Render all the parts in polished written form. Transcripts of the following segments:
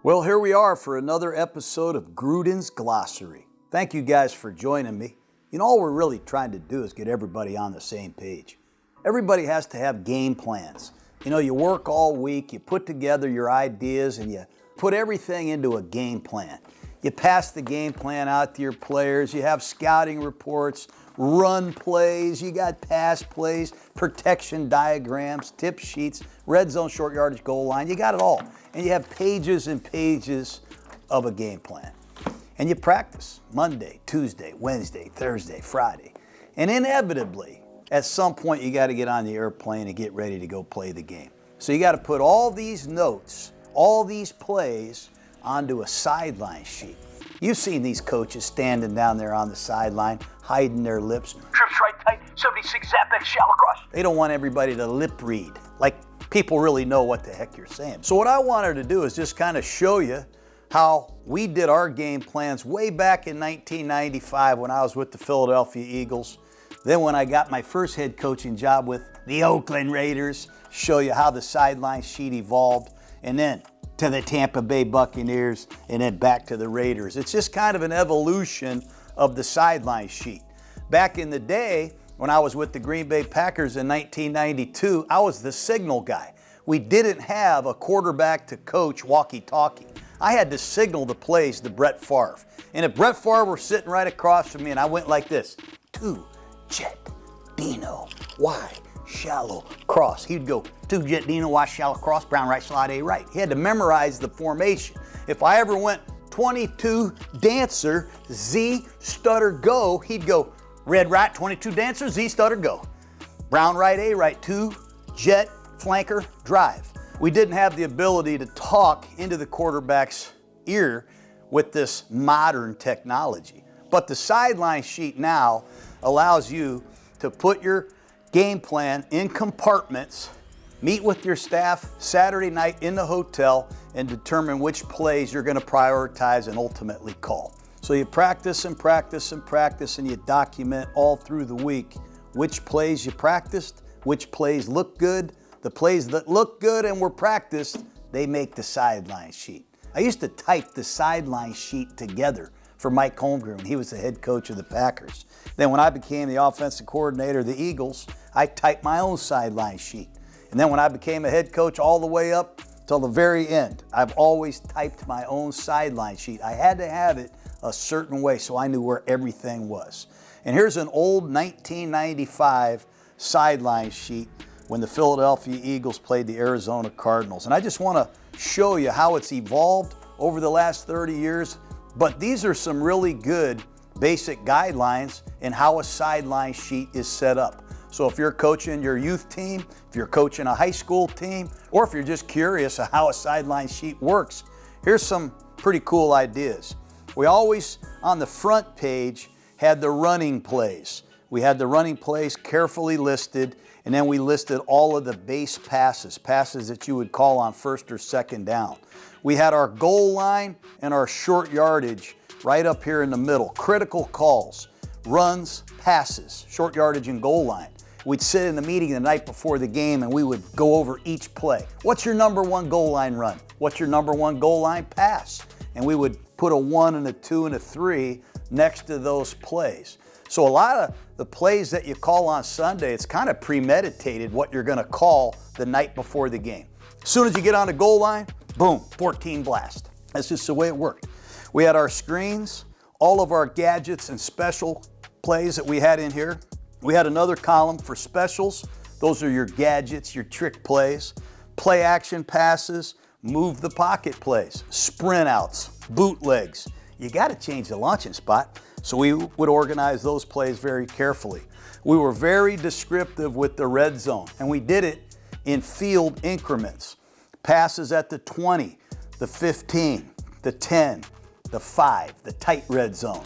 Well, here we are for another episode of Gruden's Glossary. Thank you guys for joining me. You know, all we're really trying to do is get everybody on the same page. Everybody has to have game plans. You know, you work all week, you put together your ideas, and you put everything into a game plan. You pass the game plan out to your players, you have scouting reports, run plays, you got pass plays, protection diagrams, tip sheets, red zone, short yardage, goal line, you got it all. And you have pages and pages of a game plan. And you practice Monday, Tuesday, Wednesday, Thursday, Friday. And inevitably, at some point, you got to get on the airplane and get ready to go play the game. So you got to put all these notes, all these plays onto a sideline sheet. You've seen these coaches standing down there on the sideline, hiding their lips. Trips right tight, 76 zap X shallow cross. They don't want everybody to lip read, like people really know what the heck you're saying. So what I wanted to do is just kind of show you how we did our game plans way back in 1995 when I was with the Philadelphia Eagles. Then when I got my first head coaching job with the Oakland Raiders, show you how the sideline sheet evolved, and then to the Tampa Bay Buccaneers, and then back to the Raiders. It's just kind of an evolution of the sideline sheet. Back in the day, when I was with the Green Bay Packers in 1992, I was the signal guy. We didn't have a quarterback to coach walkie-talkie. I had to signal the plays to Brett Favre. And if Brett Favre were sitting right across from me and I went like this, 2, jet, Dino, Y, shallow, cross. He'd go, 2, jet, Dino, Y, shallow, cross, brown right, slide A right. He had to memorize the formation. If I ever went 22, dancer, Z, stutter, go, he'd go, red right, 22 dancer, Z stutter, go. Brown right, A right, 2, jet, flanker, drive. We didn't have the ability to talk into the quarterback's ear with this modern technology. But the sideline sheet now allows you to put your game plan in compartments, meet with your staff Saturday night in the hotel, and determine which plays you're going to prioritize and ultimately call. So you practice and practice and practice, and you document all through the week which plays you practiced, which plays look good. The plays that look good and were practiced, they make the sideline sheet. I used to type the sideline sheet together for Mike Holmgren when he was the head coach of the Packers. Then when I became the offensive coordinator of the Eagles, I typed my own sideline sheet. And then when I became a head coach all the way up till the very end, I've always typed my own sideline sheet. I had to have it a certain way so I knew where everything was. And here's an old 1995 sideline sheet when the Philadelphia Eagles played the Arizona Cardinals. And I just want to show you how it's evolved over the last 30 years. But these are some really good basic guidelines in how a sideline sheet is set up. So if you're coaching your youth team, if you're coaching a high school team, or if you're just curious of how a sideline sheet works, here's some pretty cool ideas. We always, on the front page, had the running plays. We had the running plays carefully listed, and then we listed all of the base passes that you would call on first or second down. We had our goal line and our short yardage right up here in the middle. Critical calls, runs, passes, short yardage and goal line. We'd sit in the meeting the night before the game and we would go over each play. What's your number one goal line run? What's your number one goal line pass? And we would put a 1 and a 2 and a 3 next to those plays. So a lot of the plays that you call on Sunday, it's kind of premeditated what you're going to call the night before the game. As soon as you get on the goal line, boom, 14 blast. That's just the way it worked. We had our screens, all of our gadgets and special plays that we had in here. We had another column for specials. Those are your gadgets, your trick plays, play action passes, move the pocket plays, sprint outs, bootlegs. You got to change the launching spot. So we would organize those plays very carefully. We were very descriptive with the red zone, and we did it in field increments. Passes at the 20, the 15, the 10, the 5, the tight red zone.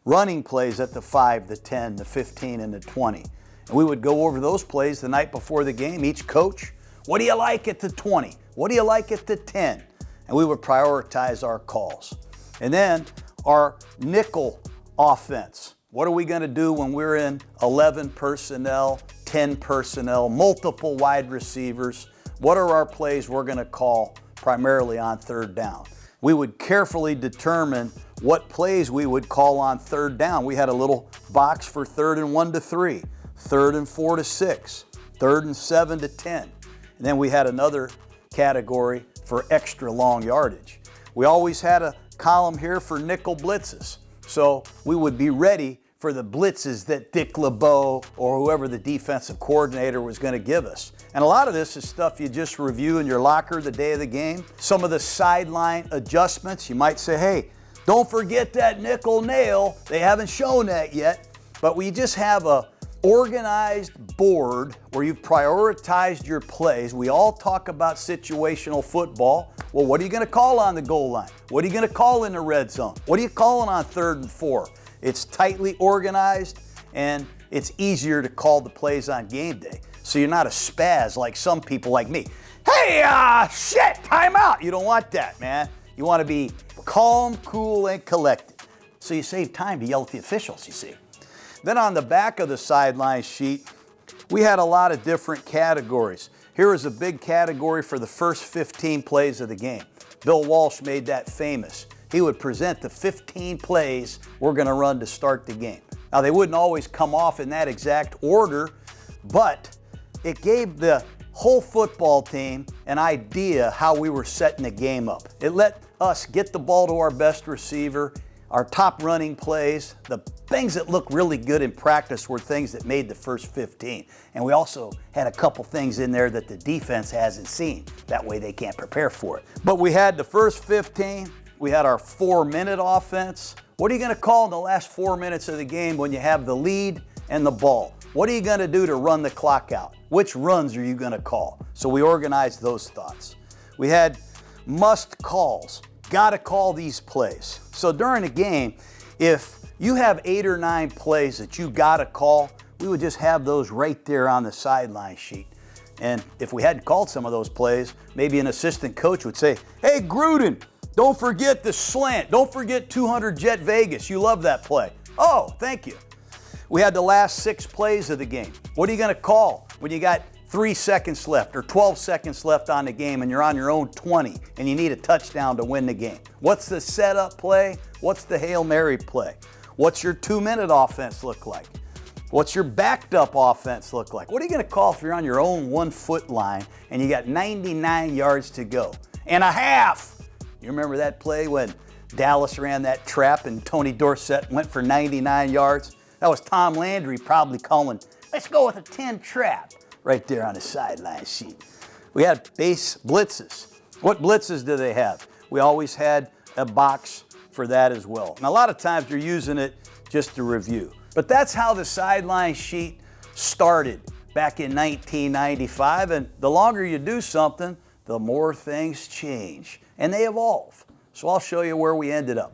Running plays at the 5, the 10, the 15, and the 20. And we would go over those plays the night before the game. Each coach, what do you like at the 20? What do you like at the 10? And we would prioritize our calls. And then our nickel offense. What are we going to do when we're in 11 personnel, 10 personnel, multiple wide receivers? What are our plays we're going to call primarily on third down? we would carefully determine what plays we would call on third down. We had a little box for 3rd and 1 to 3, 3rd and 4 to 6, 3rd and 7 to 10. And then we had another category for extra long yardage. We always had a column here for nickel blitzes. So we would be ready for the blitzes that Dick LeBeau or whoever the defensive coordinator was going to give us. And a lot of this is stuff you just review in your locker the day of the game. Some of the sideline adjustments, you might say, hey, don't forget that nickel nail. They haven't shown that yet. But we just have a organized board where you've prioritized your plays. We all talk about situational football. Well, what are you going to call on the goal line? What are you going to call in the red zone? What are you calling on 3rd and 4? It's tightly organized, and it's easier to call the plays on game day. So you're not a spaz like some people like me. Hey, shit, timeout. You don't want that, man. You want to be calm, cool, and collected. So you save time to yell at the officials, you see. Then on the back of the sideline sheet, we had a lot of different categories. Here is a big category for the first 15 plays of the game. Bill Walsh made that famous. He would present the 15 plays we're going to run to start the game. Now, they wouldn't always come off in that exact order, but it gave the whole football team an idea how we were setting the game up. It let us get the ball to our best receiver, our top running plays. The things that looked really good in practice were things that made the first 15. And we also had a couple things in there that the defense hasn't seen. That way they can't prepare for it. But we had the first 15. We had our 4-minute offense. What are you going to call in the last 4 minutes of the game when you have the lead and the ball? What are you going to do to run the clock out? Which runs are you going to call? So we organized those thoughts. We had must calls. Got to call these plays. So during a game, if you have 8 or 9 plays that you got to call, we would just have those right there on the sideline sheet. And if we hadn't called some of those plays, maybe an assistant coach would say, hey, Gruden, don't forget the slant. Don't forget 200 jet Vegas. You love that play. Oh, thank you. We had the last 6 plays of the game. What are you going to call when you got 3 seconds left or 12 seconds left on the game and you're on your own 20 and you need a touchdown to win the game? What's the setup play? What's the Hail Mary play? What's your 2-minute offense look like? What's your backed up offense look like? What are you going to call if you're on your own 1-foot line and you got 99 yards to go and a half? You remember that play when Dallas ran that trap and Tony Dorsett went for 99 yards? That was Tom Landry probably calling, let's go with a 10 trap right there on the sideline sheet. We had base blitzes. What blitzes do they have? We always had a box for that as well. And a lot of times you're using it just to review. But that's how the sideline sheet started back in 1995. And the longer you do something, the more things change. And they evolve. So I'll show you where we ended up.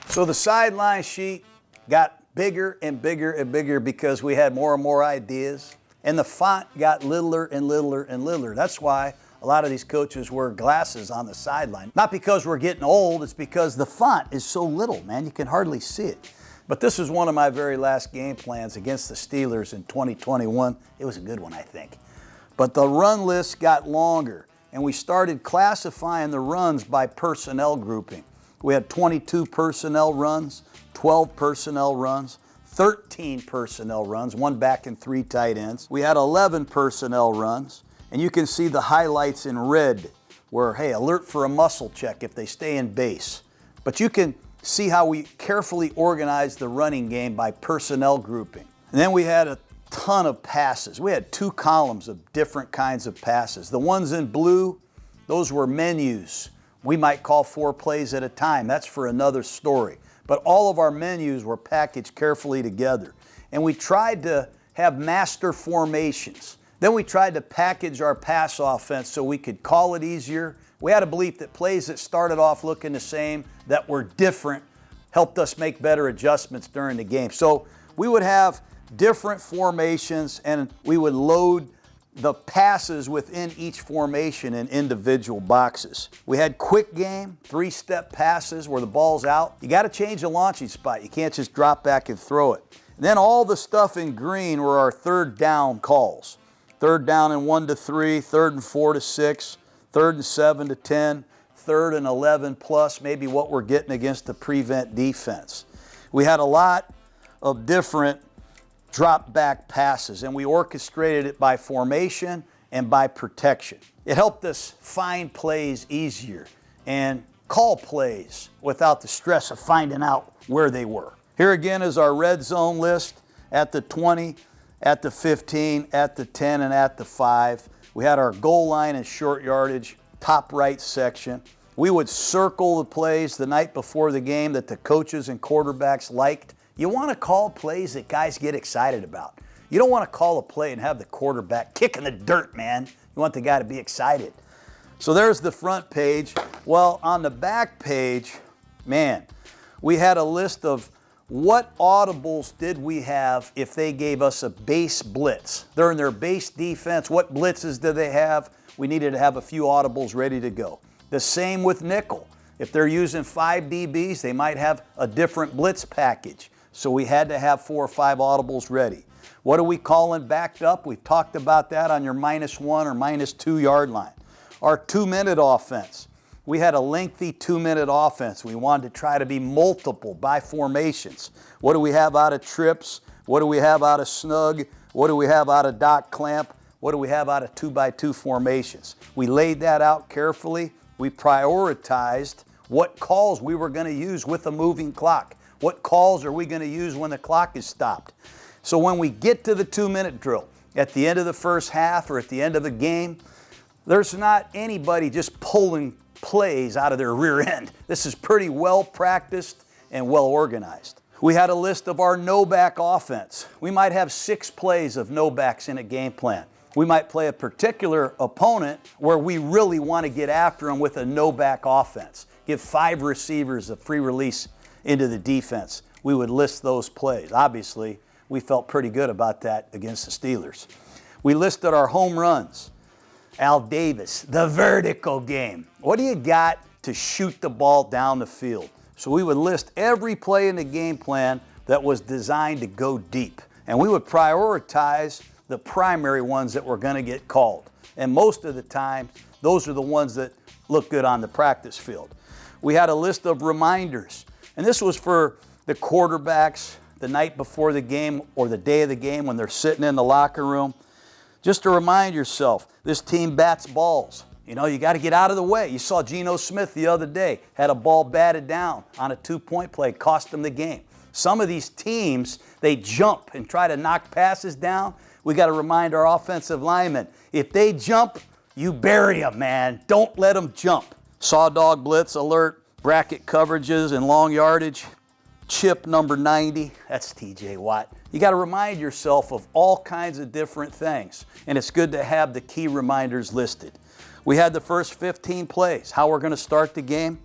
So the sideline sheet got bigger and bigger and bigger because we had more and more ideas. And the font got littler and littler and littler. That's why a lot of these coaches wear glasses on the sideline. Not because we're getting old, it's because the font is so little, man. You can hardly see it. But this was one of my very last game plans against the Steelers in 2021. It was a good one, I think. But the run list got longer, and we started classifying the runs by personnel grouping. We had 22 personnel runs, 12 personnel runs, 13 personnel runs, 1 back and 3 tight ends. We had 11 personnel runs, and you can see the highlights in red where, hey, alert for a muscle check if they stay in base. But you can see how we carefully organized the running game by personnel grouping. And then we had a ton of passes. We had 2 columns of different kinds of passes. The ones in blue, those were menus. We might call 4 plays at a time. That's for another story. But all of our menus were packaged carefully together. And we tried to have master formations. Then we tried to package our pass offense so we could call it easier. We had a belief that plays that started off looking the same, that were different, helped us make better adjustments during the game. So we would have different formations and we would load the passes within each formation in individual boxes. We had quick game, 3-step passes where the ball's out. You got to change the launching spot. You can't just drop back and throw it. And then all the stuff in green were our 3rd down calls. 3rd down and 1 to 3, 3rd and 4 to 6, 3rd and 7 to 10, 3rd and 11 plus, maybe what we're getting against the prevent defense. We had a lot of different drop back passes, and we orchestrated it by formation and by protection. It helped us find plays easier and call plays without the stress of finding out where they were. Here again is our red zone list at the 20, at the 15, at the 10, and at the 5. We had our goal line and short yardage, top right section. We would circle the plays the night before the game that the coaches and quarterbacks liked. You want to call plays that guys get excited about. You don't want to call a play and have the quarterback kicking the dirt, man. You want the guy to be excited. So there's the front page. Well, on the back page, man, we had a list of what audibles did we have if they gave us a base blitz. They're in their base defense. What blitzes do they have? We needed to have a few audibles ready to go. The same with nickel. If they're using 5 DBs, they might have a different blitz package. So we had to have 4 or 5 audibles ready. What are we calling backed up? We've talked about that on your -1 or -2 yard line. Our 2-minute offense. We had a lengthy 2-minute offense. We wanted to try to be multiple by formations. What do we have out of trips? What do we have out of snug? What do we have out of dot clamp? What do we have out of 2x2 formations? We laid that out carefully. We prioritized what calls we were going to use with a moving clock. What calls are we going to use when the clock is stopped? So when we get to the 2-minute drill, at the end of the first half or at the end of the game, there's not anybody just pulling plays out of their rear end. This is pretty well practiced and well organized. We had a list of our no-back offense. We might have 6 plays of no-backs in a game plan. We might play a particular opponent where we really want to get after them with a no-back offense. Give 5 receivers a free release into the defense. We would list those plays. Obviously, we felt pretty good about that against the Steelers. We listed our home runs. Al Davis, the vertical game. What do you got to shoot the ball down the field? So we would list every play in the game plan that was designed to go deep. And we would prioritize the primary ones that were going to get called. And most of the time, those are the ones that look good on the practice field. We had a list of reminders. And this was for the quarterbacks the night before the game or the day of the game when they're sitting in the locker room. Just to remind yourself, this team bats balls. You know, you got to get out of the way. You saw Geno Smith the other day, had a ball batted down on a 2-point play, cost them the game. Some of these teams, they jump and try to knock passes down. We got to remind our offensive linemen, if they jump, you bury them, man. Don't let them jump. Sawdog blitz alert, bracket coverages and long yardage. Chip number 90, that's TJ Watt. You got to remind yourself of all kinds of different things, and it's good to have the key reminders listed. We had the first 15 plays, how we're going to start the game.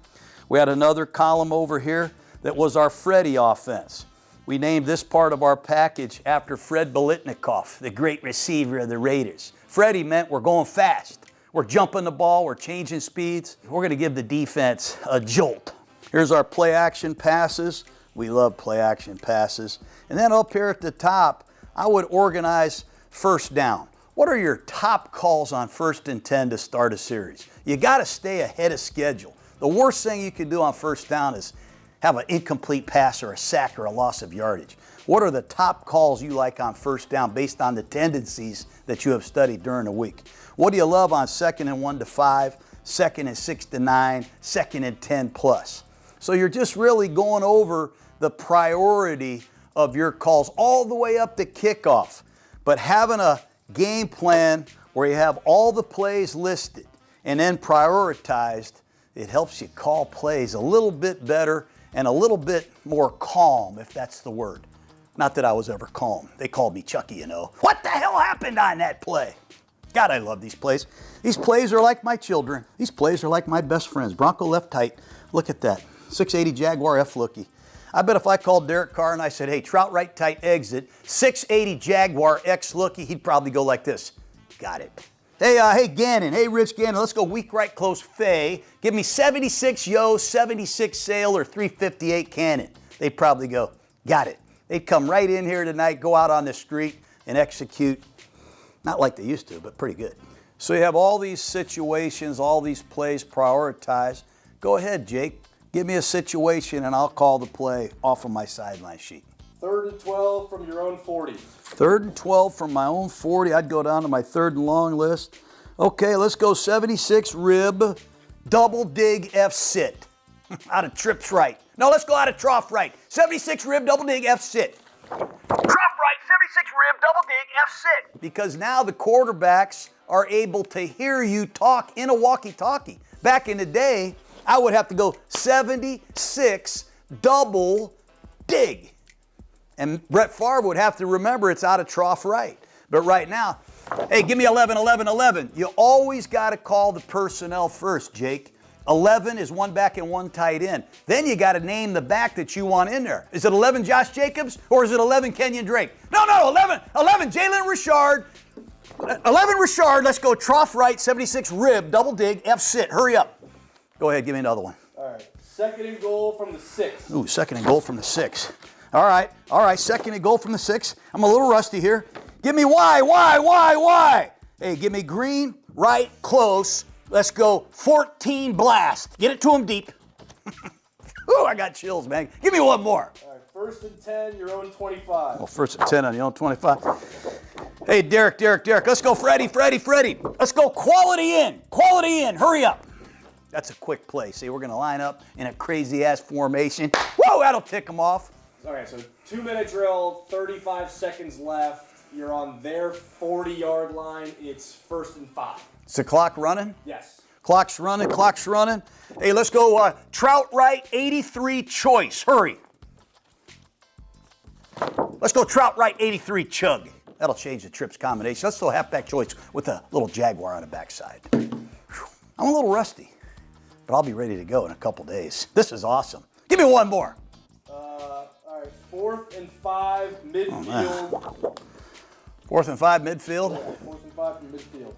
We had another column over here that was our Freddie offense. We named this part of our package after Fred Biletnikoff, the great receiver of the Raiders. Freddie meant we're going fast. We're jumping the ball, we're changing speeds. We're going to give the defense a jolt. Here's our play action passes. We love play action passes. And then up here at the top, I would organize first down. What are your top calls on 1st and 10 to start a series? You got to stay ahead of schedule. The worst thing you can do on first down is have an incomplete pass or a sack or a loss of yardage. What are the top calls you like on first down based on the tendencies that you have studied during the week? What do you love on 2nd and 1 to 5, 2nd and 6 to 9, 2nd and 10 plus? So you're just really going over the priority of your calls all the way up to kickoff. But having a game plan where you have all the plays listed and then prioritized, it helps you call plays a little bit better and a little bit more calm, if that's the word. Not that I was ever calm. They called me Chucky, you know. What the hell happened on that play? God, I love these plays. These plays are like my children. These plays are like my best friends. Bronco left tight. Look at that. 680 Jaguar F-lookie. I bet if I called Derek Carr and I said, hey, trout right tight exit, 680 Jaguar X-lookie, he'd probably go like this. Got it. Hey Gannon. Hey, Rich Gannon. Let's go weak right close fay. Give me 76 yo, 76 sail, or 358 cannon. They'd probably go, got it. They'd come right in here tonight, go out on the street and execute, not like they used to, but pretty good. So you have all these situations, all these plays prioritized. Go ahead, Jake. Give me a situation and I'll call the play off of my sideline sheet. 3rd and 12 from your own 40. 3rd and 12 from my own 40. I'd go down to my 3rd and long list. Okay, let's go 76 rib, double dig F sit. Out of trips right. No, let's go out of trough right. 76 rib, double dig F sit. Trough right, 76 rib, double dig, F sit. Because now the quarterbacks are able to hear you talk in a walkie-talkie. Back in the day, I would have to go 76 double dig. And Brett Favre would have to remember it's out of trough right. But right now, hey, give me 11, 11, 11. You always got to call the personnel first, Jake. 11 is one back and one tight end. Then you got to name the back that you want in there. Is it 11 Josh Jacobs or is it 11 Kenyon Drake? No, 11 Jalen Richard. 11 Richard, let's go trough right, 76 rib, double dig, F sit. Hurry up. Go ahead, give me another one. All right, 2nd and goal from the 6. Ooh, 2nd and goal from the 6. All right, 2nd and goal from the 6. I'm a little rusty here. Give me why? Hey, give me green, right, close. Let's go 14 blast. Get it to him deep. Ooh, I got chills, man. Give me one more. All right, 1st and 10, your own 25. Well, 1st and 10 on your own 25. Hey, Derek. Let's go Freddie. Let's go quality in. Hurry up. That's a quick play. See, we're going to line up in a crazy-ass formation. Whoa, that'll tick them off. All right, so 2-minute drill, 35 seconds left. You're on their 40-yard line. It's 1st and 5. Is the clock running? Yes. Clock's running. Hey, let's go trout right, 83 choice. Hurry. Let's go trout right, 83 chug. That'll change the trips combination. Let's go halfback choice with a little jaguar on the backside. Whew. I'm a little rusty, but I'll be ready to go in a couple days. This is awesome. Give me one more. All right, 4th and 5, midfield. 4th and 5, midfield. Yeah, 4th and 5 from midfield.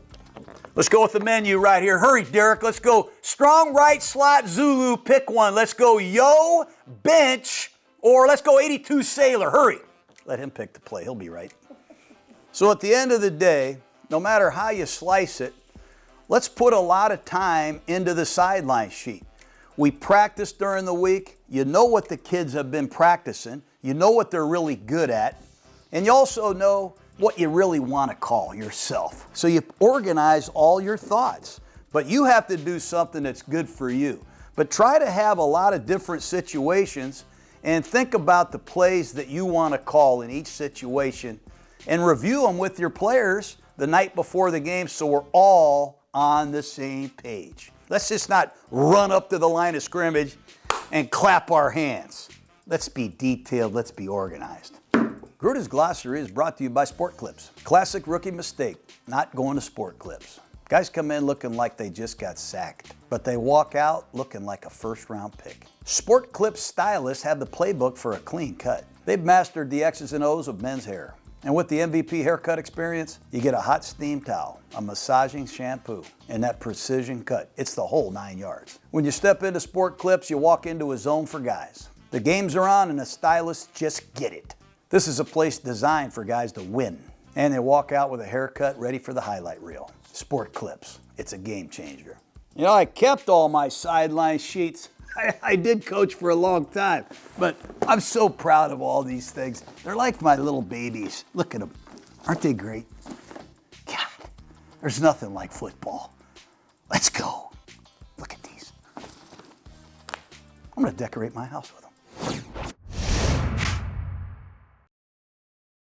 Let's go with the menu right here. Hurry, Derek. Let's go strong right slot Zulu. Pick one. Let's go yo, bench, or let's go 82 sailor. Hurry. Let him pick the play. He'll be right. So at the end of the day, no matter how you slice it, let's put a lot of time into the sideline sheet. We practice during the week. You know what the kids have been practicing. You know what they're really good at. And you also know what you really want to call yourself. So you organize all your thoughts, but you have to do something that's good for you. But try to have a lot of different situations and think about the plays that you want to call in each situation and review them with your players the night before the game so we're all on the same page. Let's just not run up to the line of scrimmage and clap our hands. Let's be detailed, let's be organized. Gruden's Glossary is brought to you by Sport Clips. Classic rookie mistake, not going to Sport Clips. Guys come in looking like they just got sacked, but they walk out looking like a first-round pick. Sport Clips stylists have the playbook for a clean cut. They've mastered the X's and O's of men's hair. And with the MVP haircut experience, you get a hot steam towel, a massaging shampoo, and that precision cut. It's the whole 9 yards. When you step into Sport Clips, you walk into a zone for guys. The games are on and the stylists just get it. This is a place designed for guys to win. And they walk out with a haircut ready for the highlight reel. Sport Clips, it's a game changer. You know, I kept all my sideline sheets. I did coach for a long time, but I'm so proud of all these things. They're like my little babies. Look at them. Aren't they great? God, there's nothing like football. Let's go. Look at these. I'm going to decorate my house with them.